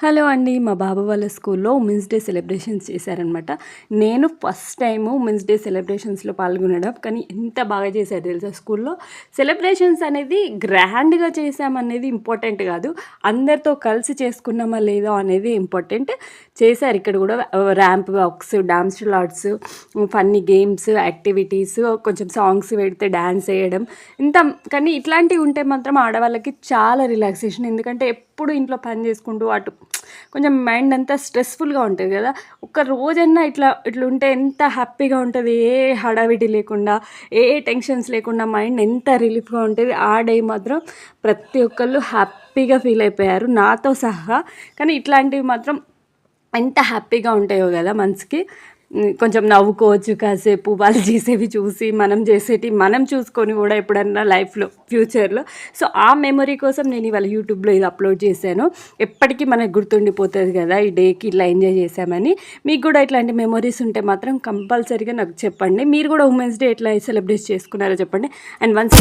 Hello అండి. మా బాబు వాళ్ళ స్కూల్లో ఉమెన్స్ డే సెలబ్రేషన్స్ చేశారనమాట. నేను ఫస్ట్ టైము ఉమెన్స్ డే సెలబ్రేషన్స్‌లో పాల్గొనడం. కానీ ఎంత బాగా చేశారో తెలుసా స్కూల్లో. సెలబ్రేషన్స్ అనేది గ్రాండ్‌గా చేశామనేది ఇంపార్టెంట్ కాదు. అందరితో కలిసి చేసుకున్నామా లేదా అనేది ఇంపార్టెంట్. చేశారు ఇక్కడ కూడా ramp walks, dance LADS, funny games, activities, కొంచెం సాంగ్స్ పెడితే డాన్స్ వేయడం. ఇంత కానీ ఇట్లాంటివి ఉంటే మాత్రం ఆడవాళ్ళకి చాలా రిలాక్సేషన్. ఎందుకంటే ఎప్పుడు ఇంట్లో పని చేసుకుంటూ అటు కొంచెం మైండ్ అంతా స్ట్రెస్ఫుల్గా ఉంటుంది కదా. ఒక్క రోజన్నా ఇట్లా ఉంటే ఎంత హ్యాపీగా ఉంటుంది. ఏ హడావిడి లేకుండా, ఏ టెన్షన్స్ లేకుండా మైండ్ ఎంత రిలీఫ్గా ఉంటుంది. ఆ డే మాత్రం ప్రతి ఒక్కళ్ళు హ్యాపీగా ఫీల్ అయిపోయారు, నాతో సహా. కానీ ఇట్లాంటివి మాత్రం ఎంత హ్యాపీగా ఉంటాయో కదా మనసుకి. కొంచెం నవ్వుకోవచ్చు కాసేపు, వాళ్ళు చేసేవి చూసి మనం చేసేటి మనం చూసుకొని కూడా ఎప్పుడన్నా లైఫ్లో ఫ్యూచర్లో. సో ఆ మెమొరీ కోసం నేను ఇవాళ యూట్యూబ్లో ఇది అప్లోడ్ చేశాను. ఎప్పటికీ మనకు గుర్తుండిపోతుంది కదా ఈ డేకి ఇట్లా ఎంజాయ్ చేశామని. మీకు కూడా ఇట్లాంటి మెమొరీస్ ఉంటే మాత్రం కంపల్సరీగా నాకు చెప్పండి. మీరు కూడా ఉమెన్స్ డే ఎట్లా సెలబ్రేట్ చేసుకున్నారో చెప్పండి. అండ్ వన్స్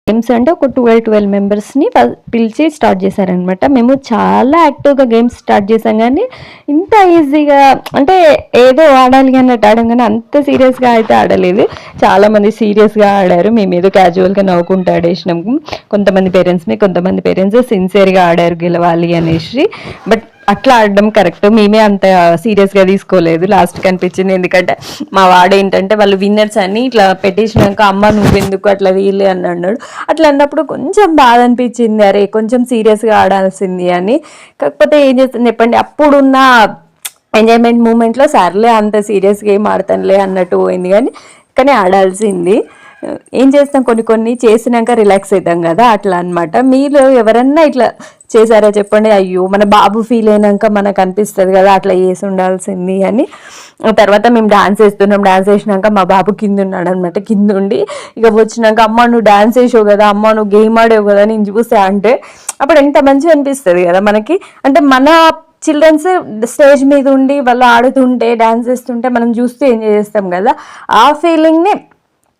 గేమ్స్ అంటే ఒక 12 మెంబర్స్ని పిలిచి స్టార్ట్ చేశారనమాట. మేము చాలా యాక్టివ్గా గేమ్స్ స్టార్ట్ చేసాం, కానీ ఇంత ఈజీగా అంటే ఏదో ఆడాలి అన్నట్టు ఆడాం, కానీ అంత సీరియస్గా అయితే ఆడలేదు. చాలామంది సీరియస్గా ఆడారు, మేము ఏదో క్యాజువల్గా నవ్వుకుంటూ ఆడేసినాము. కొంతమంది పేరెంట్స్ సిన్సియర్గా ఆడారు గెలవాలి అనేసి. బట్ అట్లా ఆడడం కరెక్ట్, మేమే అంత సీరియస్గా తీసుకోలేదు. లాస్ట్కి అనిపించింది, ఎందుకంటే మా వాడేంటంటే వాళ్ళు విన్నర్స్ అని ఇట్లా పెట్టేసినాక అమ్మ నువ్వెందుకు అట్లా వీలే అని అన్నాడు. అట్లా అన్నప్పుడు కొంచెం బాధ అనిపించింది, అరే కొంచెం సీరియస్గా ఆడాల్సింది అని. కాకపోతే ఏం చేస్తుంది చెప్పండి, అప్పుడున్న ఎంజాయ్మెంట్ మూమెంట్లో సర్లే అంత సీరియస్గా ఏం ఆడతానులే అన్నట్టు పోయింది. కానీ ఆడాల్సింది. ఏం చేస్తాం, కొన్ని చేసినాక రిలాక్స్ అవుతాం కదా, అట్లా అనమాట. మీరు ఎవరన్నా ఇట్లా చేశారా చెప్పండి. అయ్యో మన బాబు ఫీల్ అయినాక మనకు అనిపిస్తుంది కదా అట్లా చేసి ఉండాల్సింది అని. తర్వాత మేము డాన్స్ వేసినాక మా బాబు కింద ఉన్నాడు అనమాట. కింద ఉండి ఇక వచ్చినాక అమ్మ నువ్వు డాన్స్ వేసావు కదా, అమ్మ నువ్వు గేమ్ ఆడావు కదా నేను చూసా అంటే అప్పుడు ఎంత మంచిగా అనిపిస్తుంది కదా మనకి. అంటే మన చిల్డ్రన్స్ స్టేజ్ మీద ఉండి వాళ్ళు ఆడుతుంటే డాన్స్ చేస్తుంటే మనం చూస్తూ ఎంజాయ్ చేస్తాం కదా, ఆ ఫీలింగ్ని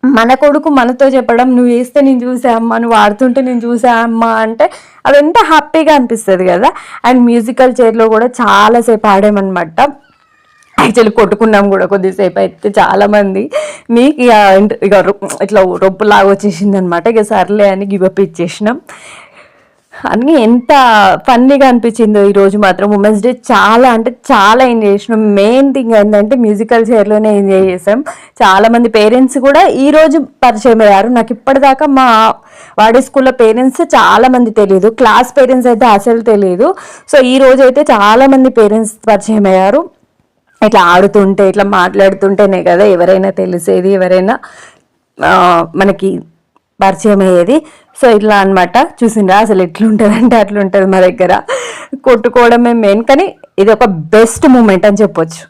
మన కొడుకు మనతో చెప్పడం, నువ్వు వేస్తే నేను చూసా అమ్మ, నువ్వు ఆడుతుంటే నేను చూసా అమ్మ అంటే అది ఎంత హ్యాపీగా అనిపిస్తుంది కదా. అండ్ మ్యూజికల్ చైర్లో కూడా చాలాసేపు ఆడామన్నమాట. యాక్చువల్లీ కొట్టుకున్నాం కూడా కొద్దిసేపు. అయితే చాలామంది మీకు ఇక ఇట్లా రొప్పులాగా వచ్చేసింది అనమాట. ఇక సర్లే అని గివప్ ఇచ్చేసినాం. అన్నీ ఎంత ఫన్నీగా అనిపించిందో ఈరోజు మాత్రం ఉమెన్స్ డే చాలా అంటే చాలా ఎంజాయ్ చేసినాం. మెయిన్ థింగ్ ఏంటంటే మ్యూజికల్ చైర్లోనే ఎంజాయ్ చేసాం. చాలామంది పేరెంట్స్ కూడా ఈరోజు పరిచయం అయ్యారు. నాకు ఇప్పటిదాకా మా వాడి స్కూల్లో పేరెంట్స్ చాలామంది తెలియదు, క్లాస్ పేరెంట్స్ అయితే అసలు తెలియదు. సో ఈ రోజు అయితే చాలామంది పేరెంట్స్ పరిచయం అయ్యారు. ఇట్లా ఆడుతుంటే ఇట్లా మాట్లాడుతుంటేనే కదా ఎవరైనా తెలిసేది, ఎవరైనా మనకి పరిచయం అయ్యేది. సో ఇట్లా అనమాట. చూసిండ్రా అసలు ఎట్లుంటుంది అంటే అట్లుంటుంది మా దగ్గర. కొట్టుకోవడమే మెయిన్, కానీ ఇది ఒక బెస్ట్ మూమెంట్ అని చెప్పొచ్చు.